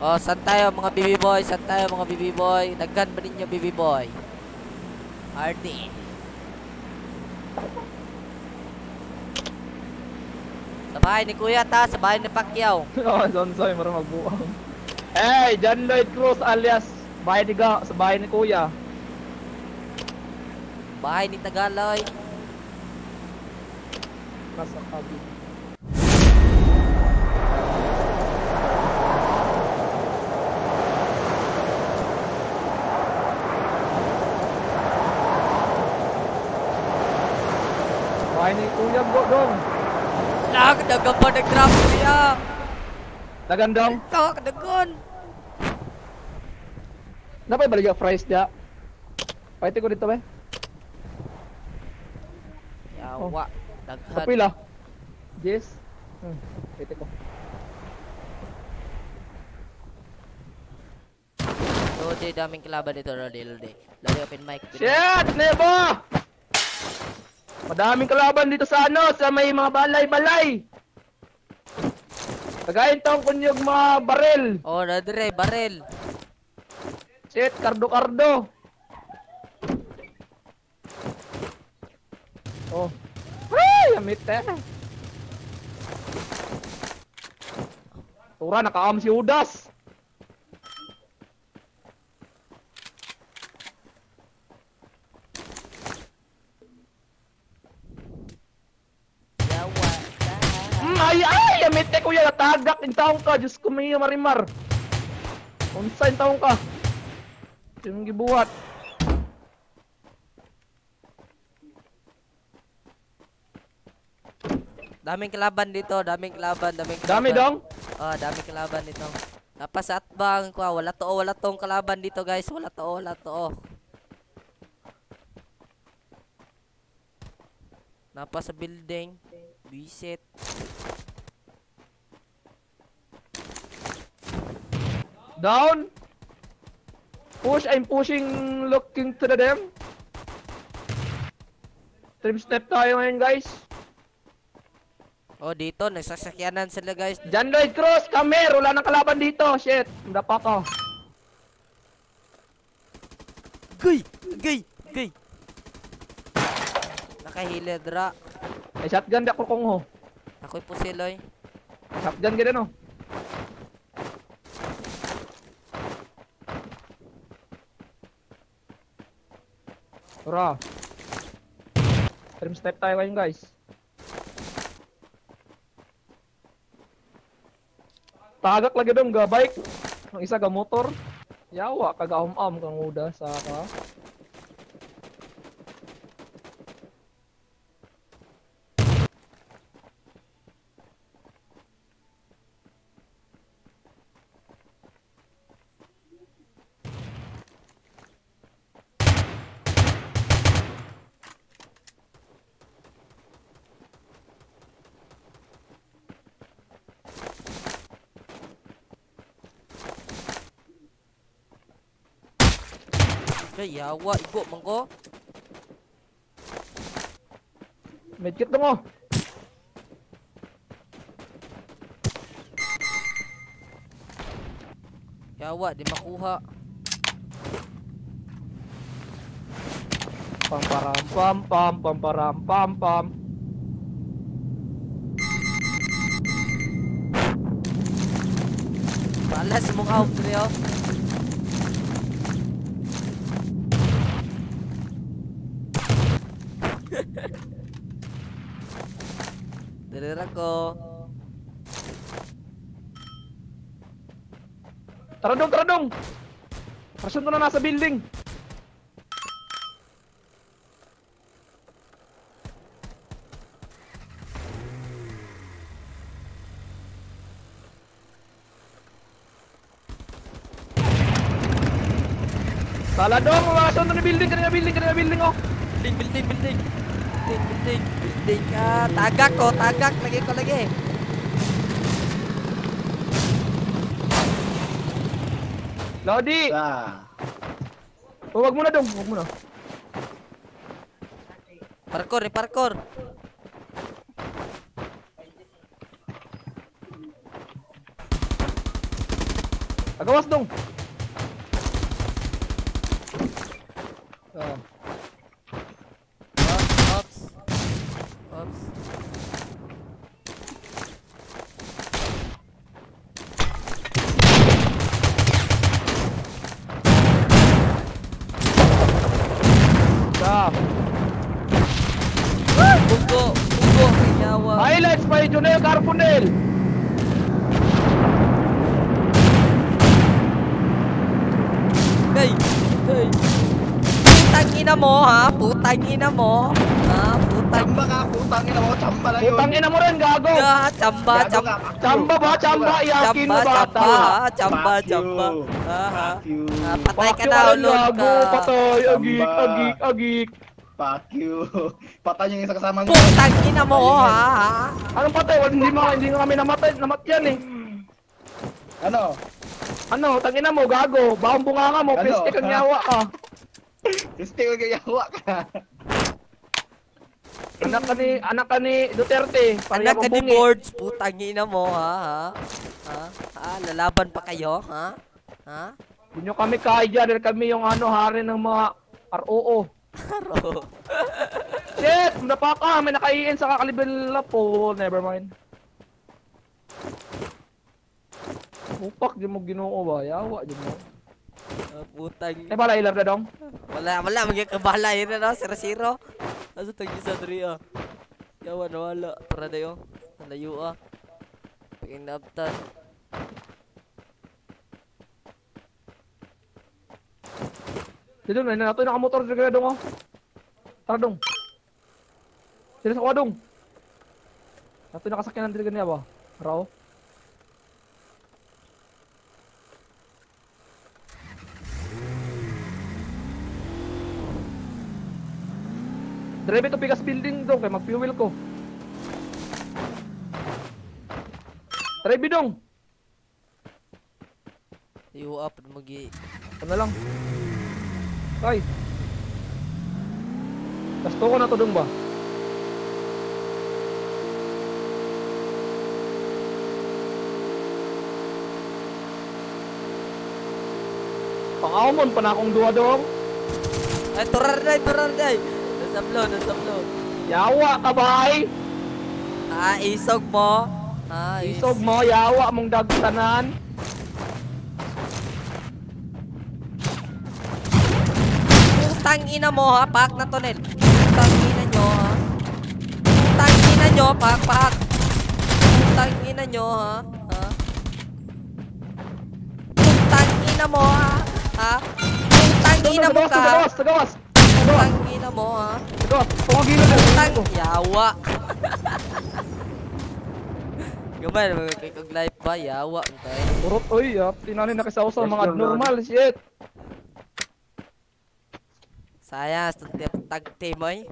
Oh, saan tayo mga BB boy? Saan tayo mga BB boy? Naggan ba ninyo BB boy? RD. Sa bahay ni Kuya ta, sa bahay ni Pacquiao. Oh, Sonsoy, marang magbuang. Hey, John Lloyd Cruz alias bahay ni Ga, sa bahay ni Kuya. Bahay ni Tagaloy. Nasa kabi. Bahay ni Kuya go dong. Dagan pa nag-drop Kuya. Dagan dong. Dagan. Napay balik price dia. Pwede ko dito ba? Yawa. Daghan. Kapila. Yes. Pwede ko. Lodi, daming kalaban dito, Lodi. Lodi, open mic. Shit! Nebo! Madaming kalaban dito sa ano, sa may mga balay-balay. Kagayin taong kunyog mga baril. Oh, nadire, baril. Shit, kardo-kardo. Oh. Ay, amit eh. Tura, nakaam si Udas. Yawa. Ay, amit eh kuya, natagak yung taong ka. Diyos ko, may marimar. Unsa yung taong ka? Yung gibuhat. Daming kalaban dito, daming kalaban. Dami dong? Oh, daming kalaban dito. Tapos at bang ko, wala tong kalaban dito, guys. Wala to. Napa sa building. Visit. Down. Push, I'm pushing, looking to the them. Trim step tayo ngayon, guys. Oh, dito, nagsasakyanan sila, guys. John Lloyd Cruz, come here. Wala nang kalaban dito. Shit, hindi pa ako. Gay! Nakahila, dra. May shotgun di ako kung ho. Ako'y pusiloy. Shotgun ka din, oh. Tara. Trim step tayo ngayon, guys. Tagak lagi dong, ga bike. Ang isa ga motor. Yawa, kaga-am-am kang uda sa ka. Yawa, igo mangko. Medkit dong, oh. Yawa, di makuha. Pam param pam pam pam param pam pam. Malas mong out niyo. Derera ko. Tara dong. Person na nasa building. Sala dong, mga na building, kanina building, oh. Building. Tagak ko, lagi. Lodi! Oh, wag mo na dong, wag mo na. Parkour. Agawas dong. Ah. Ops. Ops. Stop. Pugo. Pugo. Kinyawa. Highlights pa yung Junel Carbonel. Hey. Hey. Putang ina mo ha. Putang ina mo. Ha? Putang Chamba ka, putang ina mo, chamba lang yun. Putang ina mo rin, gago. Chamba. Gago Chamba. ka, Chamba ba? Chamba. Iyakin mo Chamba. bata. Ha? Chamba. Fuck you. Chamba. Ha? Fuck you. Patay ka Fuck you, na Alan, ulol gago. ka. Patay. Agik. Chamba. Agik. Agik. Fuck you. Patay yung isa kasama niyo. Putang ina mo ha. Anong patay? Hindi nga kami namatay. Namatyan eh. Ano? Ano? Tangina mo, gago. Baong bunganga mo. Ano? Piste kang yawa ka. Gusto ko gayawa ka. Anak ka ni Duterte. Pareha Anak ka kang ni bungi. Boards, putang ina mo ha. Lalaban pa kayo ha? Ha? Hindi nyo kami kaya dahil kami yung hari ng mga ROO. Haro. Shit! Napa ka! May nakaiin sa kakalibela po. Never mind. Upak, di mo ginoo ba? Yawa, di mo. Putang. Bala ilar na dong. Wala, magkakabala yun na, 0-0. Asa tagi sa 3 ah. Yawa, nawala. Para na yun. Nalayo ah. Pinabtan. Sino na nato nakamotor sa kaya dong oh. Tara dong. Sino sa kwadong? Nato nakasakyan ng diligan niya ba? Rao. Drive ito pikas building dong kay mag-fuel ko. Drive dong. Iyo up magi. Ito na lang. Ay. Gasto ko na to dong ba? Pangawmon pa na akong duwa dong. Ay, turar na. Nasablo. Yawa ka bay. Isog mo. Isog mo, yawa mong dagtanan. Putang ina mo ha, pak na to net. Putang ina nyo ha. Putang ina nyo, pak. Putang ina nyo ha. Putang ina mo ha. Putang ina mo ka. Sa gawas. Putang ina mo ha. Pumagilo na. Putang yawa. Gamay, magkakag-live ba? Yawa. Urot, oy, tinanin na kasaw sa mga normal, shit. Saya, tag team oy.